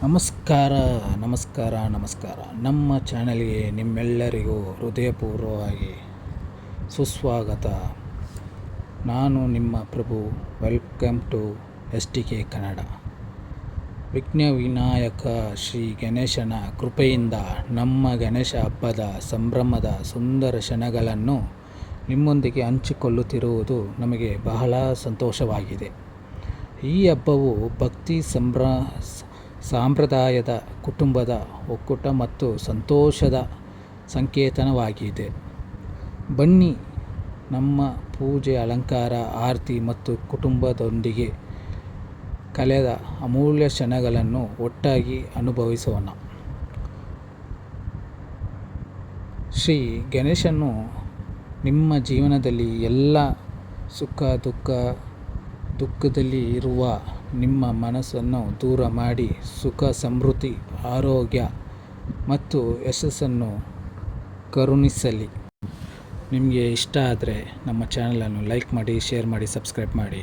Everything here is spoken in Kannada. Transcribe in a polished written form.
ನಮಸ್ಕಾರ ನಮಸ್ಕಾರ ನಮಸ್ಕಾರ. ನಮ್ಮ ಚಾನಲ್ಗೆ ನಿಮ್ಮೆಲ್ಲರಿಗೂ ಹೃದಯಪೂರ್ವಕವಾಗಿ ಸುಸ್ವಾಗತ. ನಾನು ನಿಮ್ಮ Prabhu. Welcome to STK Kannada. Vighna Vinayaka Shri ಗಣೇಶನ ಕೃಪೆಯಿಂದ ನಮ್ಮ ಗಣೇಶ ಹಬ್ಬದ ಸಂಭ್ರಮದ ಸುಂದರ ಕ್ಷಣಗಳನ್ನು ನಿಮ್ಮೊಂದಿಗೆ ಹಂಚಿಕೊಳ್ಳುತ್ತಿರುವುದು ನಮಗೆ ಬಹಳ ಸಂತೋಷವಾಗಿದೆ. ಈ ಹಬ್ಬವು ಭಕ್ತಿ ಸಂಪ್ರದಾಯದ, ಕುಟುಂಬದ ಒಕ್ಕೂಟ ಮತ್ತು ಸಂತೋಷದ ಸಂಕೇತನವಾಗಿದೆ. ಬನ್ನಿ, ನಮ್ಮ ಪೂಜೆ, ಅಲಂಕಾರ, ಆರತಿ ಮತ್ತು ಕುಟುಂಬದೊಂದಿಗೆ ಕಳೆದ ಅಮೂಲ್ಯ ಕ್ಷಣಗಳನ್ನು ಒಟ್ಟಾಗಿ ಅನುಭವಿಸೋಣ. ಶ್ರೀ ಗಣೇಶನು ನಿಮ್ಮ ಜೀವನದಲ್ಲಿ ಎಲ್ಲ ಸುಖ ದುಃಖದಲ್ಲಿ ಇರುವ ನಿಮ್ಮ ಮನಸ್ಸನ್ನು ದೂರ ಮಾಡಿ ಸುಖ, ಸಮೃದ್ಧಿ, ಆರೋಗ್ಯ ಮತ್ತು ಯಶಸ್ಸನ್ನು ಕರುಣಿಸಲಿ. ನಿಮಗೆ ಇಷ್ಟ ಆದರೆ ನಮ್ಮ ಚಾನಲನ್ನು ಲೈಕ್ ಮಾಡಿ, ಶೇರ್ ಮಾಡಿ, ಸಬ್ಸ್ಕ್ರೈಬ್ ಮಾಡಿ.